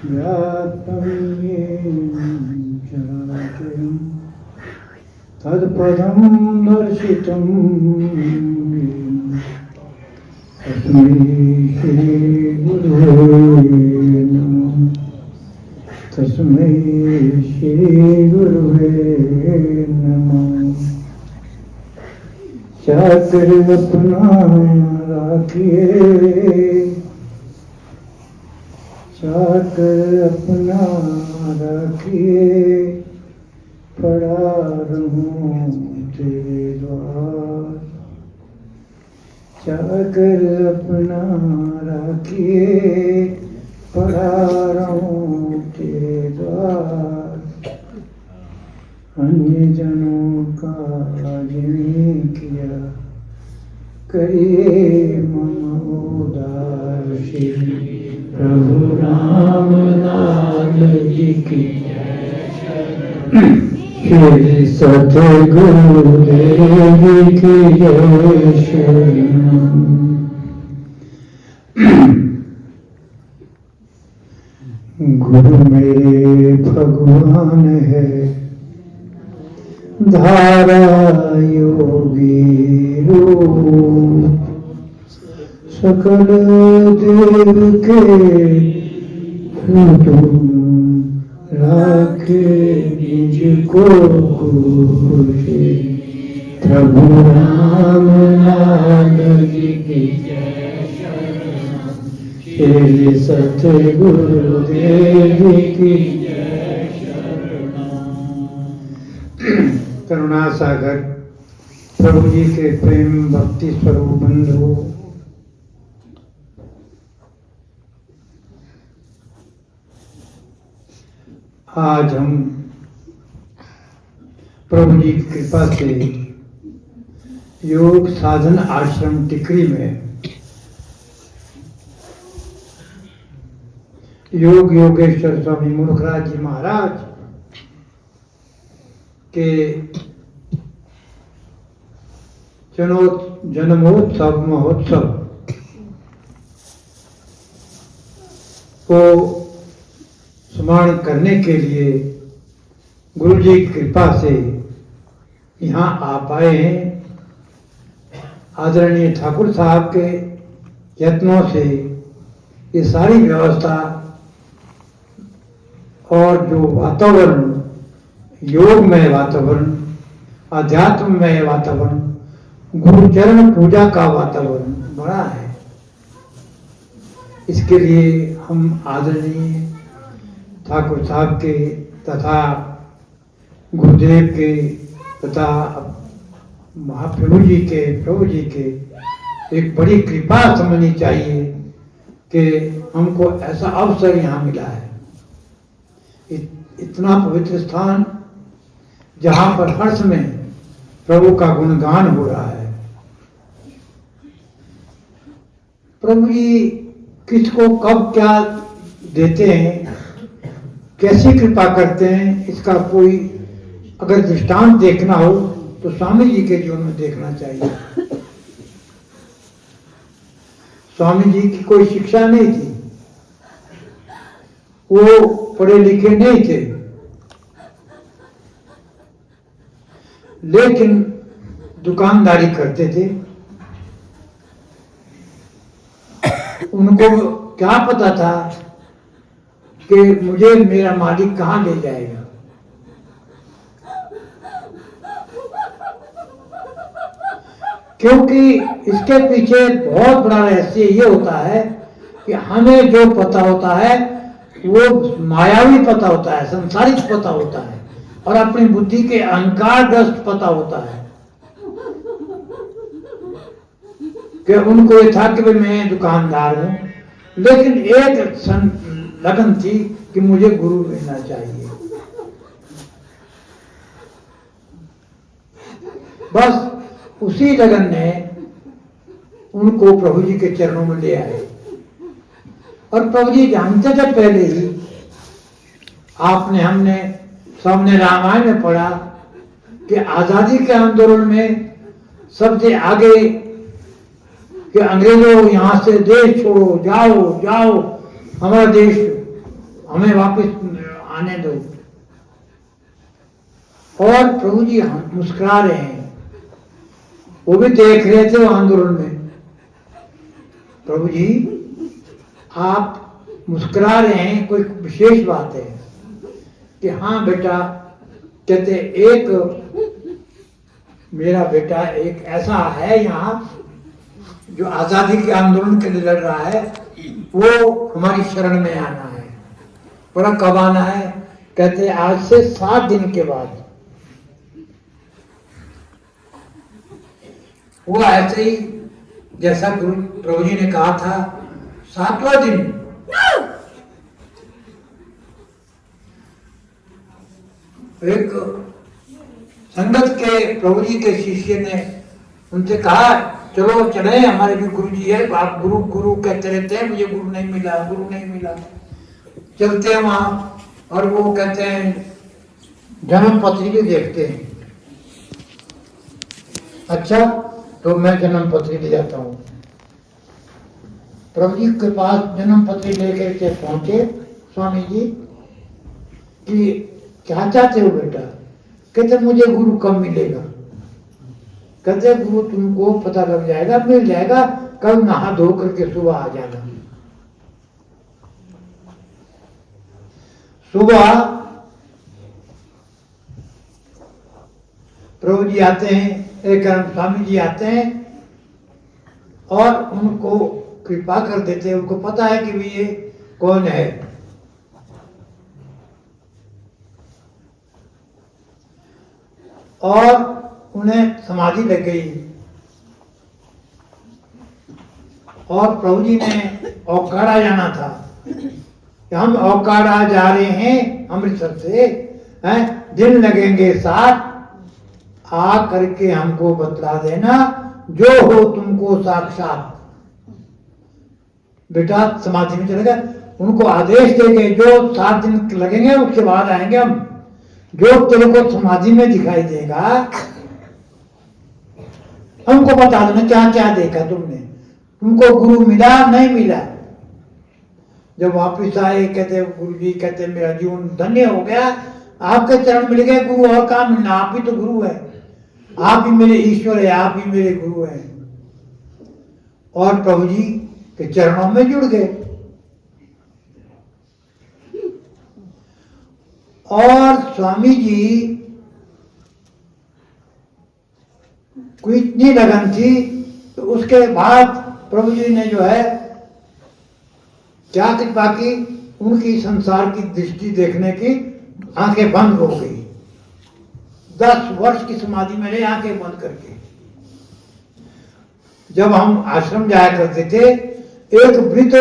व्याप्तं येन चराचरं तत्पदं दर्शितं येन तस्मै श्रीगुरुवे नमः। तस्मै श्रीगुरुवे नमः। चाकर अपना राखिए, चाकर अपना राखिए, पड़ा रहूं तेरे द्वार। चाकर अपना राखिए, पड़ा रहूं तेरे द्वार। अन्य जनों का जिन्हें किया, करिए मम उदार। श्री प्रभु रामलाल जी की श्री सतगुरुदेव की जय। शरणम। गुरु मेरे भगवान है, धारा योगी रूप। सकल देव के तुम राखे निजको खुशी। प्रभु राम लाल जी की श्री सतगुरुदेव की करुणा सागर प्रभु जी के प्रेम भक्ति स्वरूप बंधु, आज हम प्रभु जी की कृपा से योग साधन आश्रम टिकरी में योग योगेश्वर स्वामी मूर्खराज जी महाराज के जन्मोत्सव महोत्सव को स्मरण करने के लिए गुरु जी की कृपा से यहाँ आ पाए हैं। आदरणीय ठाकुर साहब के यत्नों से ये सारी व्यवस्था और जो वातावरण, योगमय वातावरण, अध्यात्ममय वातावरण, गुरुचरण पूजा का वातावरण बना है। इसके लिए हम आदरणीय ठाकुर साहब के तथा गुरुदेव के तथा महाप्रभु जी के, प्रभु जी के एक बड़ी कृपा समझनी चाहिए कि हमको ऐसा अवसर यहाँ मिला है। इतना पवित्र स्थान जहाँ पर हर समय प्रभु का गुणगान हो रहा है। प्रभु जी किसको कब क्या देते हैं, कैसी कृपा करते हैं, इसका कोई अगर दृष्टांत देखना हो तो स्वामी जी के जीवन में देखना चाहिए। स्वामी जी की कोई शिक्षा नहीं थी, वो पढ़े लिखे नहीं थे, लेकिन दुकानदारी करते थे। उनको क्या पता था कि मुझे मेरा मालिक कहाँ ले जाएगा। क्योंकि इसके पीछे बहुत बड़ा रहस्य ये होता है कि हमें जो पता होता है वो मायावी पता होता है, संसारिक पता होता है और अपनी बुद्धि के अहंकारग्रस्त पता होता है। कि उनको ये था कि भाई मैं दुकानदार हूं, लेकिन एक लगन थी कि मुझे गुरु लेना चाहिए। बस उसी लगन ने उनको प्रभु जी के चरणों में ले आए। और प्रभु जी जानते थे पहले ही, हमने सामने रामायण में पढ़ा कि आजादी के आंदोलन में सबसे आगे कि अंग्रेजों यहाँ से देश छोड़ो, जाओ जाओ, हमारा देश हमें वापस आने दो। और प्रभु जी मुस्कुरा रहे हैं, वो भी देख रहे थे वो आंदोलन में। प्रभु जी आप मुस्कुरा रहे हैं, कोई विशेष बात है? कि हाँ बेटा, कहते एक मेरा बेटा एक ऐसा है यहाँ जो आजादी के आंदोलन के लिए लड़ रहा है, वो हमारी शरण में आना है। बोला कब आना है? कहते आज से 7 दिन के बाद। वो ऐसे ही जैसा गुरु प्रभु जी ने कहा था, 7वां दिन एक संगत के प्रभु जी के शिष्य ने उनसे कहा चलो चले, हमारे भी गुरु जी है, आप गुरु गुरु कहते रहते हैं, मुझे गुरु नहीं मिला, गुरु नहीं मिला। चलते हैं वहां और वो कहते हैं जन्म पत्री भी देखते हैं। अच्छा, तो मैं जन्म पत्री ले जाता हूँ। प्रभु जी के पास जन्म पत्री लेकर के पहुंचे स्वामी जी कि क्या चाहते हो बेटा? कहते मुझे गुरु कब मिलेगा? कहते गुरु तुमको पता लग जाएगा, मिल जाएगा, कल नहा धो करके सुबह आ जाना। सुबह प्रभु जी आते हैं, एक स्वामी जी आते हैं और उनको कृपा कर देते हैं। उनको पता है कि ये कौन है। और उन्हें समाधि लग गई। और प्रभु जी ने औकाड़ा जाना था कि हम औकाड़ा जा रहे हैं अमृतसर से, हैं दिन लगेंगे 7, आ करके हमको बतला देना जो हो तुमको साक्षात। बेटा समाधि में चले गए, उनको आदेश दे गए जो 7 दिन लगेंगे उसके बाद आएंगे हम। जो तेरे को समाधि में दिखाई देगा हमको बता देना क्या क्या देखा तुमने, तुमको गुरु मिला नहीं मिला। जब वापिस आए कहते गुरु जी, कहते मेरा जीवन धन्य हो गया, आपके चरण मिल गए, गुरु और काम मिलना, आप ही तो गुरु है, आप ही मेरे ईश्वर है, आप ही मेरे गुरु हैं। और प्रभु जी के चरणों में जुड़ गए। और स्वामी जी को इतनी लगन थी तो उसके बाद प्रभु जी ने जो है क्या कृपा की, उनकी संसार की दृष्टि देखने की आंखें बंद हो गई। 10 वर्ष की समाधि में रहे आंखें बंद करके। जब हम आश्रम जाया करते थे, एक वृद्ध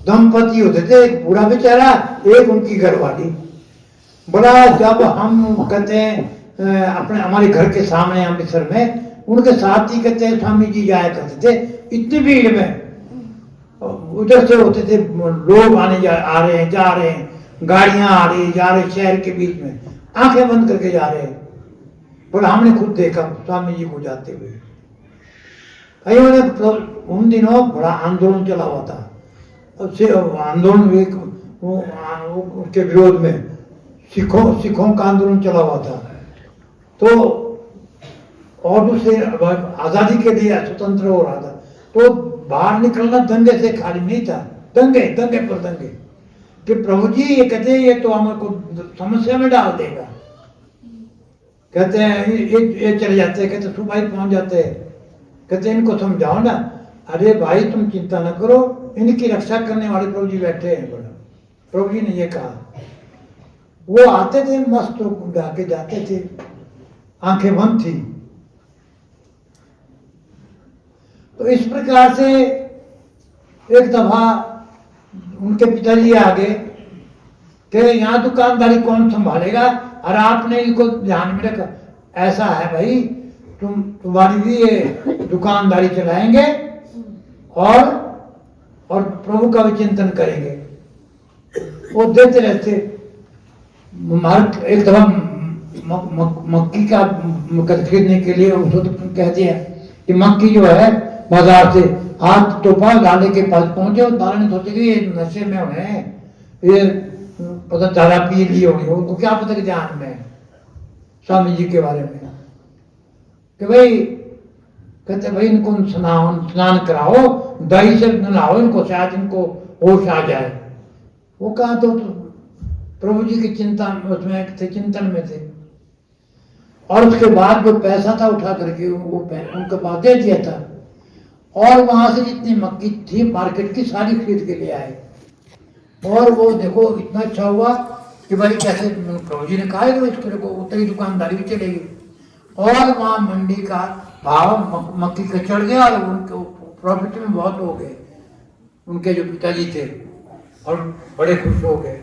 दंपति होते थे, एक बूढ़ा बेचारा, एक उनकी घरवाली। बड़ा जब हम कहते हैं अपने हमारे घर के सामने अमृतसर में, उनके साथ ही कहते हैं स्वामी जी जाया करते थे। इतनी भीड़ में उधर से होते थे लोग आ रहे हैं, जा रहे हैं, गाड़ियां आ रही जा रही, शहर के बीच में आंखें बंद करके जा रहे हैं। बोला हमने खुद देखा स्वामी जी को जाते हुए। कईयों ने तो उन दिनों बड़ा आंदोलन चला हुआ था। आंदोलन के विरोध में सिखों का आंदोलन चला हुआ था। तो और दूसरे आजादी के लिए स्वतंत्र हो रहा था, तो बाहर निकलना दंगे से खाली नहीं था। दंगे पर दंगे कि प्रभु जी ये कहते हैं ये तो हमको समस्या में डाल देगा। कहते हैं ये चले जाते हैं, कहते सुबह ही पहुंच जाते हैं। कहते हैं इनको समझाओ ना। अरे भाई तुम चिंता न करो, इनकी रक्षा करने वाले प्रभु जी बैठे हैं। बड़ा प्रभु जी ने ये कहा। वो आते थे मस्त उड़ा के जाते थे, आंखें बंद थी। तो इस प्रकार से एक दफा उनके पिताजी आ गए कि यहाँ दुकानदारी कौन संभालेगा, और आपने इनको ध्यान में रखा। ऐसा है भाई, तुम्हारी भी ये दुकानदारी चलाएंगे और प्रभु का भी चिंतन करेंगे। वो देते रहते। एक दफा मक्की का खरीदने के लिए उसको कह दिया कि मक्की जो है बाजार से हाथ टोपा, लाले के पास पहुंचे। और लाले ने सोचे कि ये नशे में है, ये पता दादा पी ली होगी, उनको क्या पता कि ध्यान में स्वामी जी के बारे में कि भाई, कहते भाई इनको स्नान कराओ, दही से नलाओ इनको, शायद इनको होश आ जाए। वो कहा तो प्रभु जी की चिंता उसमें थे, चिंतन में थे। और उसके बाद जो पैसा था उठा करके वो उनके पास दे दिया था, और वहां से जितनी मक्की थी मार्केट की सारी खरीद के ले आए। और वो देखो इतना अच्छा हुआ कि भाई कैसे प्रभु जी ने कहा कि इसको को उतरी दुकानदारी भी चलेगी, और वहाँ मंडी का भाव मक्की का चढ़ गया और उनके प्रॉफिट में बहुत हो गए उनके जो पिताजी थे, और बड़े खुश हो गए।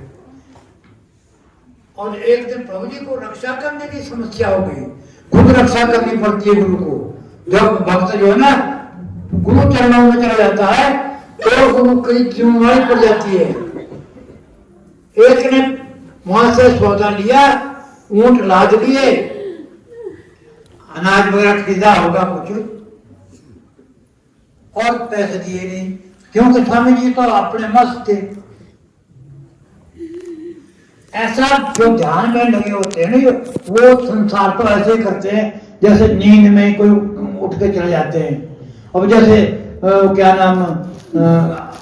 और एक दिन प्रभु जी को रक्षा करने की समस्या हो गई, खुद रक्षा करनी पड़ती है गुरु को। जब भक्त जो है ना गुरु चरणों में चला जाता है तो गुरु की जिम्मेवारी पड़ जाती है। एक ने वहां से सौदा लिया, ऊंट लाद लिए, अनाज वगैरह खरीदा होगा कुछ, और पैसे दिए नहीं, क्योंकि स्वामी जी तो अपने मस्त थे। ऐसा जो ध्यान में लगे होते हैं ना, वो संसार को ऐसे करते हैं जैसे नींद में कोई उठ के चले जाते हैं। अब जैसे क्या नाम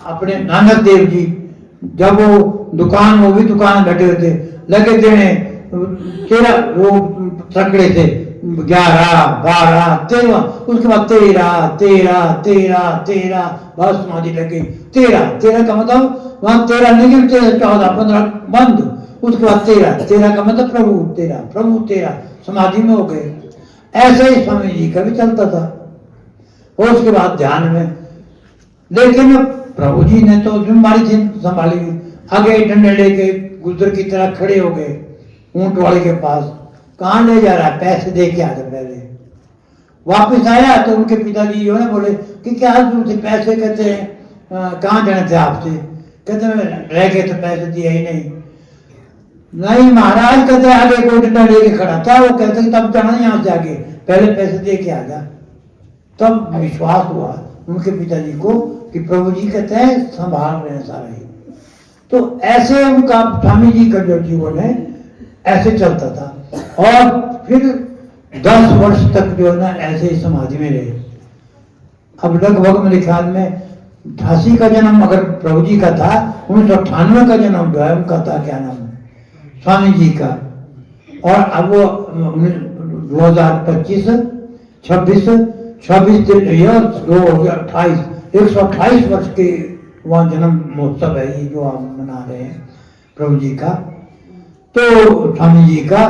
अपने नानक देव जी, जब वो दुकान, वो भी दुकान बैठे होते, लगे देने तेरा वो सैकड़े थे, 11, 12, 13, उसके बाद 13, 13, 13, 13, बस समाधि लगी। 13 का मतलब वहां 13 नहीं, 13, 14, 15 बंद, उसके बाद 13 का मतलब प्रभु 13 समाधि में हो गए। ऐसे ही स्वामी जी का भी चलता था, और उसके बाद ध्यान में। लेकिन प्रभु जी ने तो जिम्मेदारी थी संभाली, आगे डंडे लेके गुजर की तरह खड़े हो गए ऊंट वाले के पास। कहाँ ले जा रहा है? पैसे दे के आगे पहले। वापिस आया तो उनके पिताजी जो है बोले कि क्या जरूरत थे पैसे, कहते हैं कहाँ जाने थे आपसे? कहते रह गए तो पैसे दिए ही नहीं महाराज, कहते आगे कोई डंडा लेके खड़ा था, वो कहते तब जाना यहाँ से आगे, पहले पैसे दे के आ जा। तब विश्वास हुआ उनके पिताजी को कि प्रभु जी कहते हैं संभाल रहे हैं सारा ही। तो ऐसे उनका स्वामी जी का जो जीवन है ऐसे चलता था। और फिर 10 वर्ष तक जो है ना ऐसे ही समाधि में रहे। अब लगभग मेरे ख्याल में 88 का जन्म अगर प्रभु जी का था, 1998 का जन्म जो है उनका था, क्या नाम स्वामी जी का। और अब वो 2025 26 2028 128 वर्ष के वहाँ जन्म महोत्सव है ये जो हम मना रहे हैं प्रभु जी का, तो स्वामी जी का।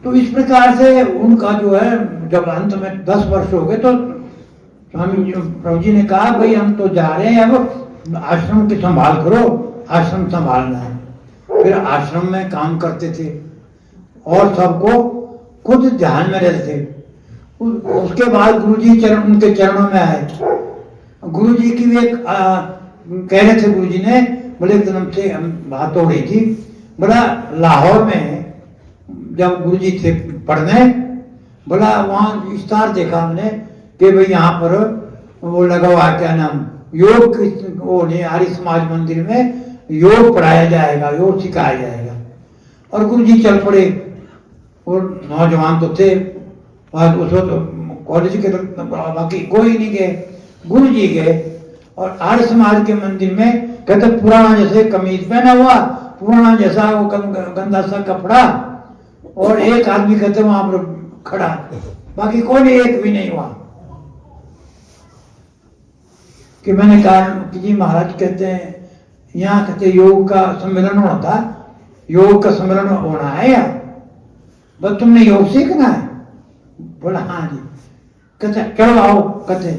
तो इस प्रकार से उनका जो है जब अंत में 10 वर्ष हो गए तो स्वामी जी प्रभु जी ने कहा भाई हम तो जा रहे हैं, अब आश्रम की संभाल करो, आश्रम संभालना है। फिर आश्रम में काम करते थे और सबको खुद ध्यान में रहते थे। उसके बाद गुरुजी उनके चरणों में आए। गुरुजी की भी एक कह रहे थे गुरुजी ने, बोले एक दिन से बात हो रही थी, बोला लाहौर में जब गुरुजी थे पढ़ने, बोला वहाँ विस्तार देखा हमने कि भाई यहाँ पर वो लगा हुआ क्या नाम योग, वो नहीं आर्य समाज मंदिर में योग पढ़ाया जाएगा, योग सिखाया जाएगा। और गुरुजी चल पड़े, और नौजवान तो थे उस वक्त कॉलेज के, बाकी कोई नहीं गए, गुरु जी गए। और आर्य समाज के मंदिर में कहते पुराना जैसे कमीज पहना हुआ, पुराना जैसा वो गंदा सा कपड़ा, और एक आदमी कहते वहां पर खड़ा, बाकी कोई एक भी नहीं हुआ। कि मैंने कहा कि जी महाराज कहते हैं यहाँ कहते योग का सम्मेलन होना था, योग का सम्मेलन होना है या बस तुमने योग सीखना है? बोला हाँ जी। कहते चलो आओ। कहते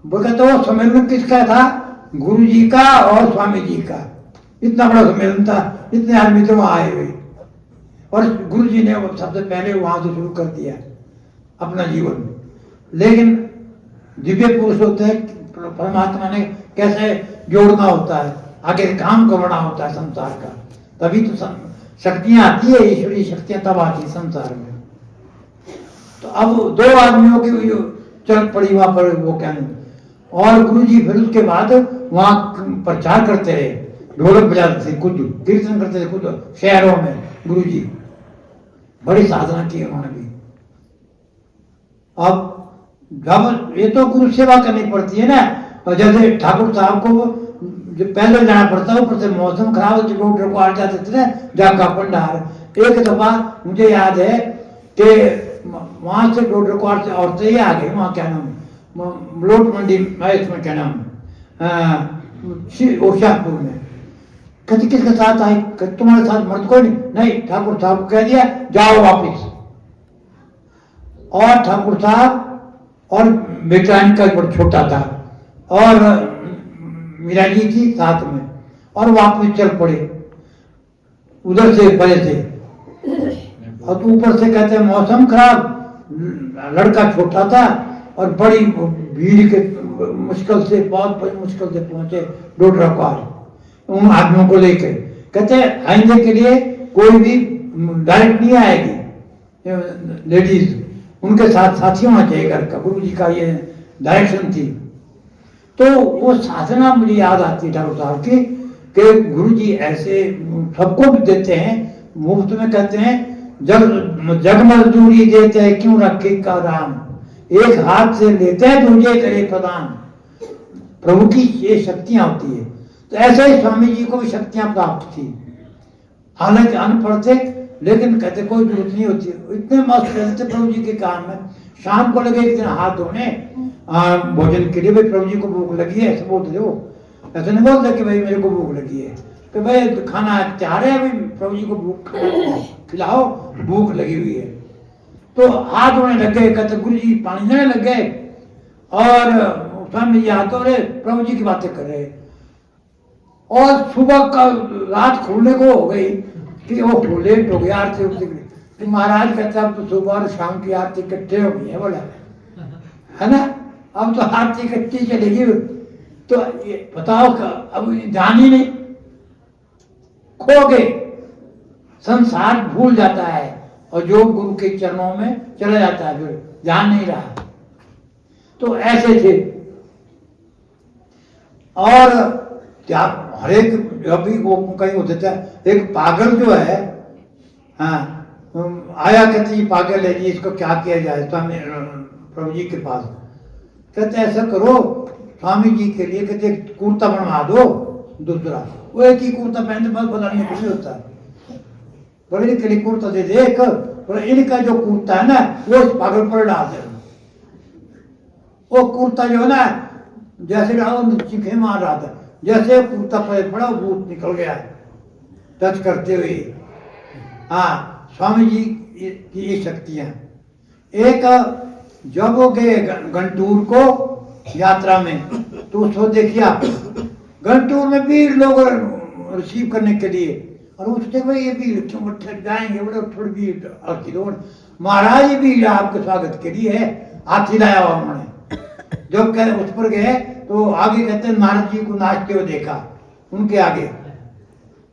बोला तो सम्मेलन किसका था? गुरु जी का और स्वामी जी का। इतना बड़ा सम्मेलन था, इतने आदमी तो वहां आए हुए, और गुरु जी ने वो सबसे पहले वहां से शुरू कर दिया अपना जीवन। लेकिन दिव्य पुरुष होते हैं, परमात्मा ने कैसे जोड़ना होता है, आगे काम करना होता है संसार का, तभी तो शक्तियां आती है, ईश्वरीय शक्तियां तब आती है संसार में। तो अब 2 आदमियों की चल पड़ी वहां पर वो कहने, और गुरु जी फिर उसके बाद वहां प्रचार करते रहे ढोलक बजाते थे खुद, कीर्तन करते थे खुद शहरों में। गुरु जी बड़ी साधना की उन्होंने भी। अब जब ये तो गुरु सेवा करनी पड़ती है ना, और जैसे ठाकुर साहब को जो पैदल जाना पड़ता है, ऊपर से मौसम खराब हो, रोड रुकवा जाते थे ना जाका पंडार। एक दफा मुझे याद है कि वहां से रोड रुकवा से औरतें ही आ गई, वहाँ क्या नाम लोट मंडी इसमें क्या नाम होशियारपुर में। कहते किसके साथ आई? तुम्हारे साथ मर्द कोई नहीं। ठाकुर साहब को कह दिया जाओ वापिस। और ठाकुर साहब और बेटा इनका बड़ा छोटा था और मीरा जी थी साथ में, और वापिस चल पड़े उधर से बड़े से। और ऊपर से कहते हैं मौसम खराब, लड़का छोटा था और बड़ी भीड़ के मुश्किल से, बहुत बड़ी मुश्किल से पहुंचे डोडरा पार उन आदमियों को लेकर। कहते हैं आइंदे के लिए कोई भी डायरेक्ट नहीं आएगी लेडीज, उनके साथ साथी होना चाहिए घर का। गुरु जी का ये डायरेक्शन थी। तो वो साधना मुझे याद आती ठाकुर साहब की कि गुरु जी ऐसे सबको भी देते हैं मुफ्त में। कहते हैं जग मजदूरी देते हैं क्यों रखे का राम, एक हाथ से लेते हैं दूसरे करे प्रदान। प्रभु की ये शक्तियां होती है। तो ऐसे ही स्वामी जी को भी शक्तियां प्राप्त थी। हालांकि अनपढ़ थे, लेकिन कहते कोई जरूरत नहीं होती, इतने मस्त रहते प्रभु जी के काम में। शाम को लगे एक दिन हाथ धोने भोजन के लिए, भाई प्रभु जी को भूख लगी है, ऐसे बोलते वो। ऐसे नहीं बोलते कि भाई मेरे को भूख लगी है, कि भाई खाना चाह रहे हैं, भाई प्रभु जी को भूख खिलाओ, भूख लगी हुई है। तो हाथ धोने लग गए। कहते गुरु जी पानी देने लग गए और स्वामी जी हाथ धो रहे, प्रभु जी की बातें कर रहे। और सुबह का रात खुलने को हो गई कि वो लेट हो गया आरती उठने के लिए। तो महाराज कहते अब तो सुबह और शाम की आरती इकट्ठे हो गई है, बोला है ना, अब तो आरती इकट्ठी चलेगी। तो ये बताओ अब ध्यान ही नहीं, खो गए, संसार भूल जाता है और जो गुरु के चरणों में चला जाता है, फिर ध्यान नहीं रहा। तो ऐसे थे। और क्या हर एक अभी वो कहीं होते थे, एक पागल जो है, हाँ आया, कहते ये पागल है जी, इसको क्या किया जाए स्वामी प्रभु जी के पास। कहते ऐसा करो स्वामी जी के लिए, कहते कुर्ता बनवा दो दूसरा। वो एक ही कुर्ता पहनने बाद बदलने कुछ नहीं होता, बड़े के लिए कुर्ता दे दे एक, और इनका जो कुर्ता है ना वो इस पागल पर डाल दे। वो कुर्ता जो है ना जैसे चिखे मार रहा था, जैसे कुर्ता पर बड़ा भूत निकल गया टच करते हुए। हाँ स्वामी जी की ये शक्तियां। एक जब वो गए गंटूर को यात्रा में, तो उसको देखिए आप, गंटूर में भीड़ लोग रिसीव करने के लिए, और उसने भाई ये भीड़ क्यों जाएंगे, बड़े थोड़ी भीड़ हल्की दौड़। महाराज ये भीड़ आपके स्वागत के लिए है, हाथी लाया हुआ उन्होंने। जब कह उस पर गए तो आगे कहते हैं नारद जी को नाचते हुए देखा, उनके आगे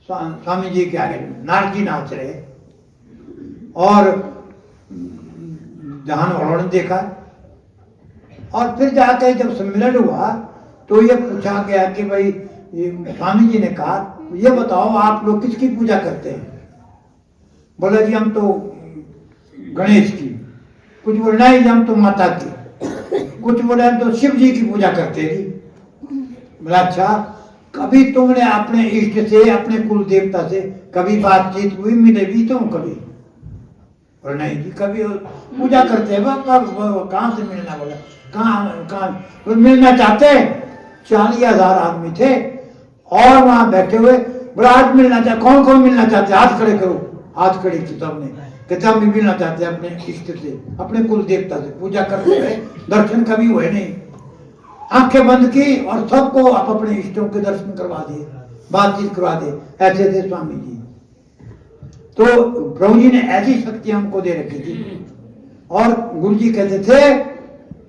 स्वामी जी के आगे नारद जी नाच रहे। और जहां उन्होंने देखा, और फिर जाकर जब सम्मेलन हुआ तो ये पूछा गया कि भाई स्वामी जी ने कहा ये बताओ आप लोग किसकी पूजा करते हैं? बोला जी हम तो गणेश की। कुछ बोले नहीं हम तो माता की। कुछ बोले हम तो शिव जी की पूजा करते हैं जी। बोला अच्छा, कभी तुमने अपने इष्ट से, अपने कुल देवता से कभी बातचीत हुई, मिले भी तुम कभी? और नहीं जी कभी पूजा करते हैं। कहाँ से मिलना? बोला कहाँ मिलना चाहते हैं? 40,000 आदमी थे और वहां बैठे हुए। बोला आज मिलना चाहते, कौन कौन मिलना चाहते? हाथ खड़े करो। हाथ खड़े की सबने, कहते हम भी मिलना चाहते हैं अपने इष्ट से, अपने कुल देवता से। पूजा करते रहे, दर्शन कभी हुए नहीं। आंखें बंद की और सबको आप अपने इष्टों के दर्शन करवा दिए, बातचीत करवा दे। ऐसे थे स्वामी जी। तो प्रभु जी ने ऐसी शक्ति हमको दे रखी थी। और गुरु जी कहते थे,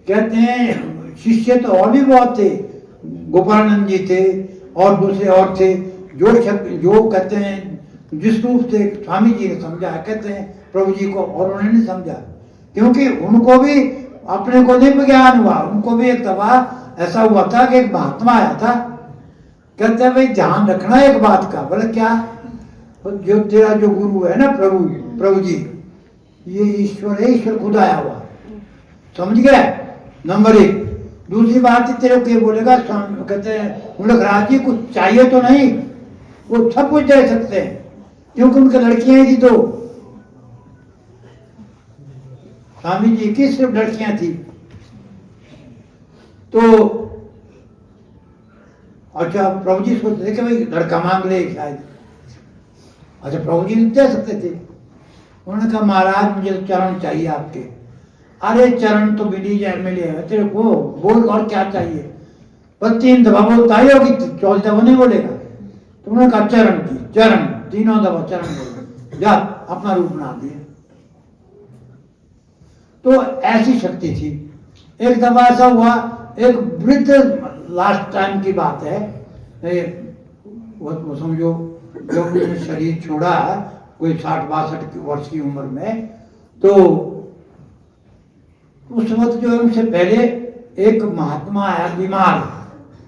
कहते हैं शिष्य तो और भी बहुत थे, गोपालानंद जी थे और दूसरे और थे, जो कहते हैं जिस रूप से स्वामी जी ने समझा, कहते हैं प्रभु जी को और उन्होंने नहीं समझा, क्योंकि उनको भी अपने को नहीं ज्ञान हुआ। उनको भी एक दफा ऐसा हुआ था कि एक महात्मा आया था कहते हैं भाई ध्यान रखना एक बात का। बोले क्या? जो तेरा जो गुरु है ना, प्रभु जी, ये ईश्वर है, ईश्वर खुद आया हुआ, समझ गया? नंबर 1। दूसरी बात तेरे को ये बोलेगा, कहते हैं मुल्क राज जी कुछ चाहिए तो नहीं, वो सब कुछ दे सकते हैं, क्योंकि उनकी लड़कियां ही थी 2। स्वामी जी की सिर्फ लड़कियां थी। तो अच्छा, प्रभु जी सोचते थे कि भाई लड़का मांग ले शायद। अच्छा, प्रभु जी दे सकते थे। उन्होंने कहा महाराज मुझे तो चरण चाहिए आपके। अरे चरण तो मिली जाए, मिले तेरे को, बोल और क्या चाहिए? पर 3 दफा बोलता ही होगी, 14 दफा नहीं बोलेगा। तो उन्होंने कहा चरण की, चरण 3 दफा चरण बोल, जा अपना रूप बना दिया। तो ऐसी शक्ति थी। एक दफा ऐसा हुआ, एक वृद्ध, लास्ट टाइम की बात है, वो समझो जब उन्होंने शरीर छोड़ा कोई 60-62 वर्ष की उम्र में, तो उस वक्त जो है उनसे पहले एक महात्मा आया, बीमार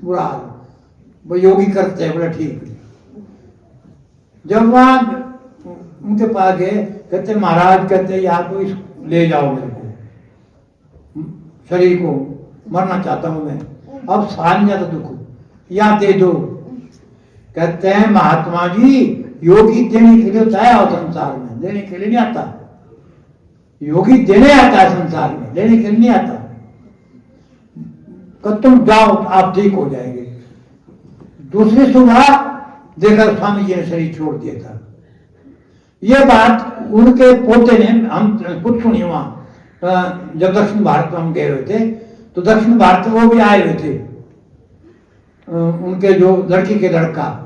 बुरा, वो योगी करते हैं, बोला ठीक। जब वहां उनके पास गए, कहते महाराज, कहते या तो इस ले जाओ मेरे को, शरीर को, मरना चाहता हूं मैं, अब सहा नहीं जाता दुख, या दे दो। कहते हैं महात्मा जी, योगी देने के लिए होता है और संसार में, देने के लिए नहीं आता। योगी देने आता है संसार में, देने के लिए नहीं आता। कब तुम जाओ आप ठीक हो जाएंगे। दूसरी सुबह देखा स्वामी जी ने शरीर छोड़ दिया था। यह बात उनके पोते ने, हम कुछ सुनी वहां, जब दक्षिण भारत में हम गए हुए थे, तो दक्षिण भारत में वो भी आए हुए थे, उनके जो लड़की के लड़का,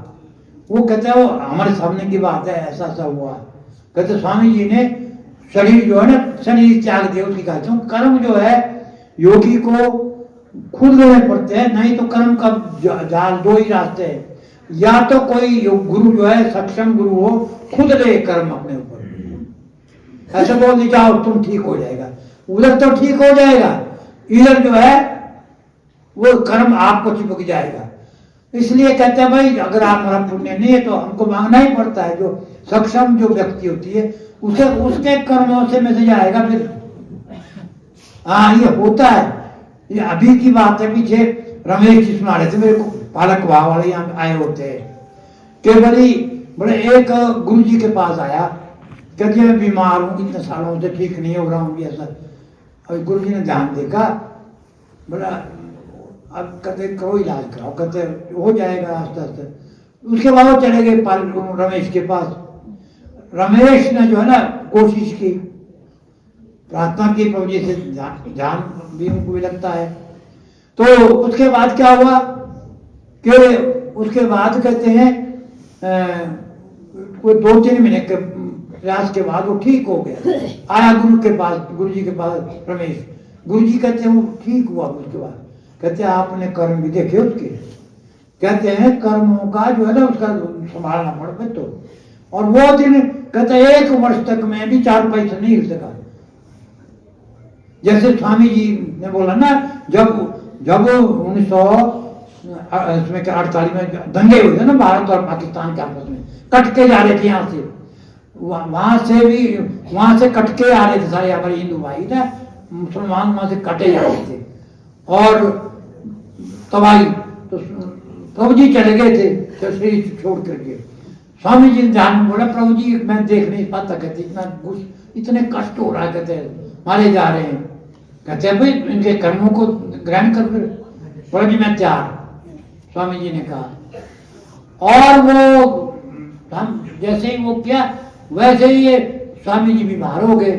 वो कहते हैं वो हमारे सामने की बात है, ऐसा ऐसा हुआ। कहते स्वामी जी ने शरीर जो है ना, शरीर त्याग दिया, उसकी कहते हैं कर्म जो है योगी को खुद लेने पड़ते हैं, नहीं तो कर्म का जाल 2 ही रास्ते हैं, या तो कोई गुरु जो है सक्षम गुरु हो, खुद ले कर्म अपने ऊपर, ऐसे बोल दी जाओ तुम ठीक हो जाएगा, उधर तो ठीक हो जाएगा, इधर जो है वो कर्म आपको चिपक जाएगा। इसलिए कहते हैं भाई अगर आप हमारा पुण्य नहीं है तो हमको मांगना ही पड़ता है। जो सक्षम जो व्यक्ति होती है उसे उसके कर्मों से मैसेज आएगा फिर। हाँ, ये होता है। ये अभी की बात है, पीछे रमेश जी सुना रहे थे मेरे को, पालक वाह वाले यहाँ आए होते हैं कि बड़े एक गुरु जी के पास आया, कहते मैं बीमार हूँ, इतने सालों से ठीक नहीं हो रहा हूँ ऐसा। और गुरु जी ने ध्यान देखा, बोला अब कहते करो इलाज कराओ, कहते हो जाएगा आस्ते आस्ते। उसके बाद वो चले गए रमेश के पास। रमेश ने जो है ना कोशिश की, प्रार्थना की प्रभु जी से, ध्यान भी उनको भी लगता है। तो उसके बाद क्या हुआ कि उसके बाद कहते हैं कोई 2-3 महीने के प्रयास के बाद वो ठीक हो गया। आया गुरु के पास, गुरु जी के पास रमेश। गुरु जी कहते हैं वो ठीक हुआ। उसके बाद कहते हैं आपने कर्म भी देखे उसके, कहते हैं कर्मों का जो है ना उसका संभालना पड़ता तो। और वो दिन कहते 1 वर्ष तक मैं भी 4 पैसे नहीं हिल सका। जैसे स्वामी जी ने बोला ना, जब 1948 में दंगे हुए थे ना भारत और पाकिस्तान के आपस में, कट के जा रहे थे यहाँ से, वहां से कट के आ रहे थे सारे हमारे हिंदू भाई थे, मुसलमान वहां से कटे जा रहे थे और तबाही। तो प्रभु जी चले गए थे शरीर छोड़ करके। स्वामी जी ने ध्यान में बोला प्रभु जी मैं देख नहीं पाता, कहते इतने कष्ट हो रहा है, कहते मारे जा रहे हैं, कहते हैं भाई इनके कर्मों को ग्रहण कर। बोला जी मैं तैयार, स्वामी जी ने कहा। और वो हम जैसे ही वो किया वैसे ही ये स्वामी जी बीमार हो गए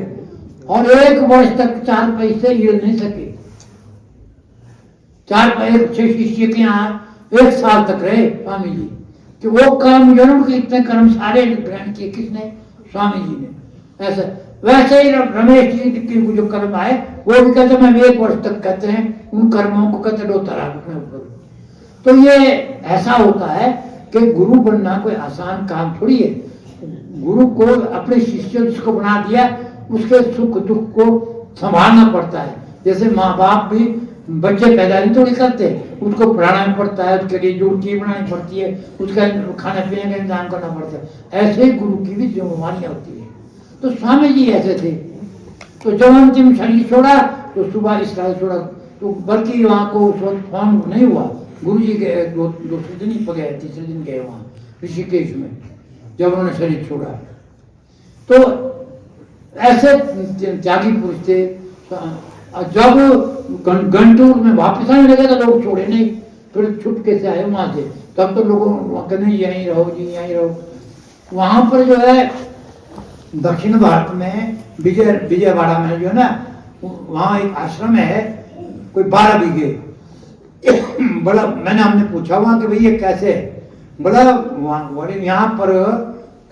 और 1 वर्ष तक 4 पैसे हिल नहीं सके। 4 पैसे शिष्य के यहाँ 1 साल तक रहे स्वामी जी, कि वो कर्म जो है इतने कर्म सारे ग्रहण किए किसने? स्वामी जी ने। ऐसा वैसे ही रमेश जी के जो कर्म आए वो भी कहते मैं 1 वर्ष तक कहते हैं उन कर्मों को कहते डोता रहा अपने ऊपर। तो ये ऐसा होता है कि गुरु बनना कोई आसान काम थोड़ी है। गुरु को अपने शिष्य जिसको बना दिया उसके सुख दुख को संभालना पड़ता है। जैसे माँ बाप भी बच्चे पैदा नहीं थोड़ी करते, उसको पढ़ाना पड़ता है, उसके लिए ड्यूटी बनानी पड़ती है, उसका खाने पीने का इंतजाम करना पड़ता है। ऐसे ही गुरु की भी जिम्मेवारियाँ होती है। तो स्वामी जी ऐसे थे। तो जब अंतिम शरीर छोड़ा तो सुबह इस तरह छोड़ा, तो बल्कि वहाँ को उस वक्त फोन नहीं हुआ। गुरु जी गए, दूसरे दिन ही गए, तीसरे दिन गए वहाँ ऋषिकेश में, जब उन्होंने शरीर छोड़ा। तो ऐसे त्यागी पुरुष थे। जब घंटों में वापिस आने लगे तो लोग छोड़े नहीं, फिर छुपके से आए वहां से। तब तो लोगों कहने यहीं रहो जी, यहीं रहो। वहां पर जो है दक्षिण भारत में विजयवाड़ा में जो है ना, वहाँ एक आश्रम है, कोई 12 बीघे बड़ा। मैंने हमने पूछा वहाँ कि भाई ये कैसे है? बोला यहाँ पर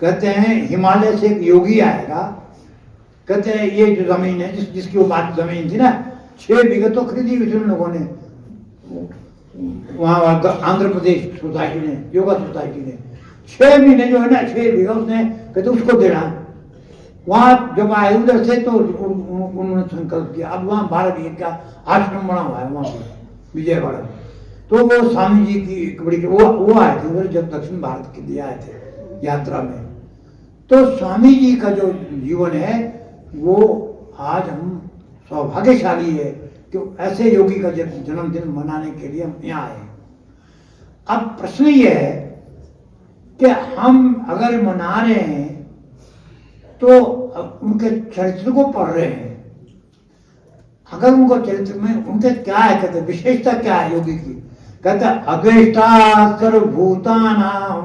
कहते हैं हिमालय से एक योगी आएगा, कहते हैं ये जो जमीन है जिसकी वो बात जमीन थी ना, 6 बीघे तो खरीदी हुई थी उन लोगों ने, वहाँ आंध्र प्रदेश सोसाइटी ने, योगा सोसाइटी ने। 6 महीने जो है ना, 6 बीघा उसने कहते उसको देना। वहाँ जब आए उधर से तो उन्होंने संकल्प किया। अब वहाँ 12 बीघे का आश्रम बना हुआ है वहाँ पर विजयवाड़ा। तो वो स्वामी जी की एक बड़ी वो आए थे उधर, जब दक्षिण भारत के लिए आए थे यात्रा में। तो स्वामी जी का जो जीवन है वो आज हम सौभाग्यशाली है कि ऐसे योगी का जन्मदिन मनाने के लिए हम यहाँ आए। अब प्रश्न ये है कि हम अगर मना रहे हैं तो उनके चरित्र को पढ़ रहे हैं, अगर उनको चरित्र में उनके क्या है, कहते विशेषता क्या है योगी की? कहते अद्वेष्टा सर्वभूतानां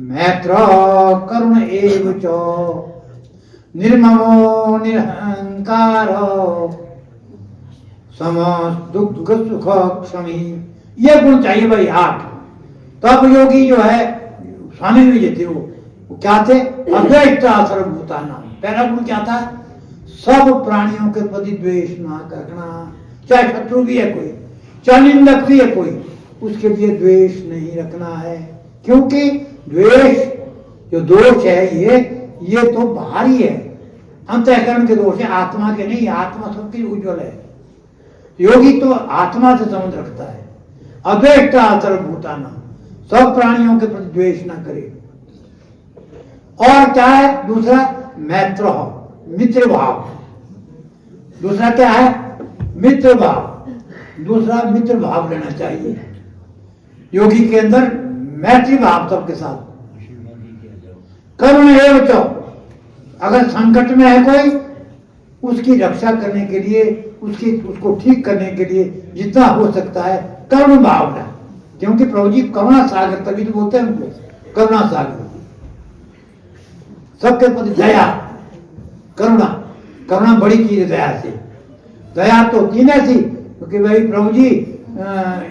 मैत्र करुण एव च निर्ममो निरहंकारो सम दुख सुख क्षमी। ये गुण चाहिए भाई 8। तब योगी जो है स्वामी भी थे वो क्या थे? अद्वैता सर्वभूतानां। पहला गुण क्या था? सब प्राणियों के प्रति द्वेष ना करना, चाहे शत्रु भी है कोई, चाहे निंदक भी है कोई, उसके लिए द्वेष नहीं रखना है। क्योंकि द्वेष जो दोष है ये तो बाहरी है, अंतःकरण के दोष है, आत्मा के नहीं। आत्मा सबकी उज्ज्वल है। योगी तो आत्मा से संबंध रखता है। अद्वैता सर्वभूतानां, सब प्राणियों के प्रति द्वेष ना करे। और क्या है दूसरा? मैत्र, मित्र भाव। दूसरा क्या है? मित्र भाव। दूसरा मित्र भाव लेना चाहिए योगी के अंदर, मैत्री भाव सबके साथ। करुण एव च, अगर संकट में है कोई, उसकी रक्षा करने के लिए, उसको ठीक करने के लिए जितना हो सकता है करुण भावना। क्योंकि प्रभु जी करुणा सागर, तभी तो बोलते हैं उनको करुणा सागर। सबके प्रति दया, करुणा। करुणा बड़ी चीज है दया से। दया तो होती है ऐसी कि भाई प्रभु जी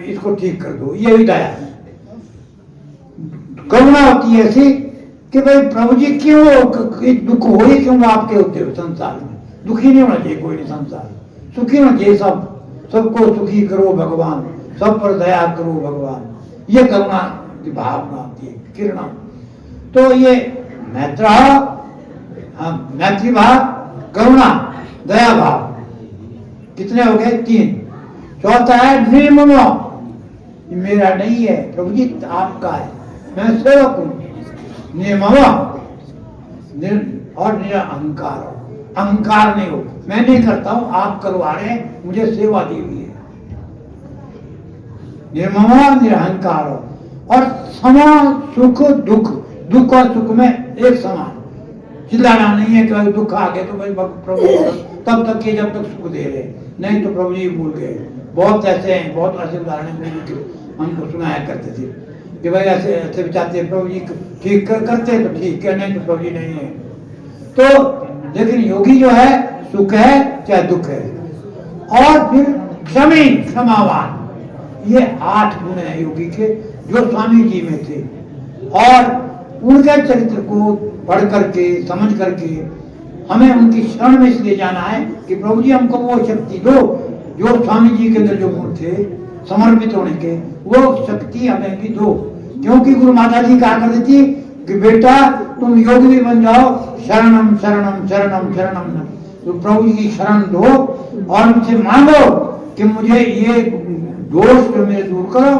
इसको ठीक कर दो, ये भी दया। करुणा होती है ऐसी कि भाई प्रभु जी क्यों दुख हो ही क्यों आपके होते हो संसार में? दुखी नहीं होना चाहिए कोई नहीं संसार, सुखी होना चाहिए सबको सुखी करो भगवान, सब पर दया करो भगवान। ये करुणा की भावना होती है, किरणा। तो ये मैत्र, मैत्री भाव, करुणा, दया भाव, कितने हो गए? 3। चौथा है निर्ममो, मेरा नहीं है प्रभु जी आपका है, मैं सेवक हूं। निर्ममो और निरअहंकार, अहंकार नहीं हो, मैं नहीं करता हूं, आप करवा रहे हैं, मुझे सेवा दी हुई है। निर्ममो निरअहंकार और समान सुख दुख, दुख और सुख में एक समान। चिल्लाना नहीं है कि दुख आ गए तो भाई प्रभु तब तक ये जब तक सुख दे रहे, नहीं तो प्रभु जी भूल गए। बहुत ऐसे हैं, बहुत ऐसे उदाहरण हमको सुनाया करते थे कि भाई ऐसे ऐसे विचारते प्रभु जी ठीक करते तो ठीक है, नहीं तो प्रभु जी नहीं है। तो लेकिन योगी जो है सुख है चाहे दुख है। और फिर क्षमी, क्षमावान, ये 8 गुण है योगी के जो स्वामी जी में थे। और उनके चरित्र को पढ़ करके समझ करके हमें उनकी शरण में इसलिए जाना है कि प्रभु जी हमको वो शक्ति दो जो स्वामी जी के अंदर जो गुण थे समर्पित होने के, वो शक्ति हमें भी दो। क्योंकि गुरु माता जी कहा करती थी कि बेटा तुम योगी भी बन जाओ, शरणम शरणम शरणम शरणम। तो प्रभु जी की शरण दो और उनसे मांगो कि मुझे ये दोष जो मेरे दूर करो,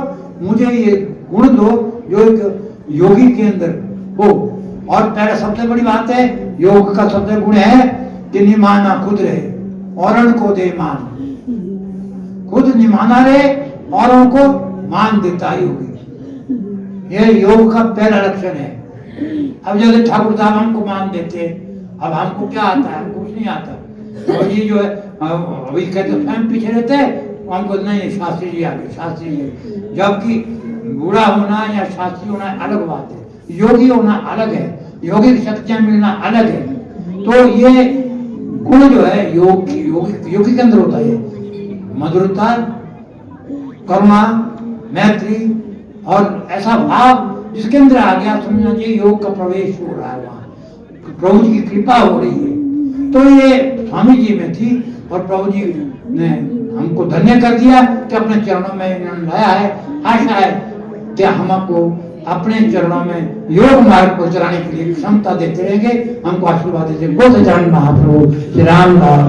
मुझे ये गुण दो जो एक योगी के अंदर हो। और पहले सबसे बड़ी बात है, योग का सबसे गुण है कि निमाना खुद रहे औरों को दे मान। खुद निमाना रहे औरों को मान देता है योगी। यह योग का पहला लक्षण है। अब जैसे ठाकुर साहब हमको मान देते, अब हमको क्या आता है? कुछ नहीं आता। और ये जो है अभी कहते स्वयं पीछे रहते हैं, हमको नहीं शास्त्री जी आगे, शास्त्री जी। जबकि बूढ़ा होना या शास्त्री होना अलग बात है, योगी होना अलग है, योगिक शक्तियां मिलना अलग है। तो ये गुण जो है योगी के अंदर होता है, मधुरता, करुणा, मैत्री और ऐसा भाव जिसके अंदर आ गया, समझना चाहिए योग का प्रवेश हो रहा है, वहां प्रभु जी की कृपा हो रही है। तो ये स्वामी जी में थी और प्रभु जी ने हमको धन्य कर दिया कि अपने चरणों में इन्होंने लाया है। आशा है कि हमको अपने चरणों में योग मार्ग को चलाने के लिए क्षमता देते रहेंगे, हमको आशीर्वाद देते। बहुत चरण महाप्रभु श्री राम राम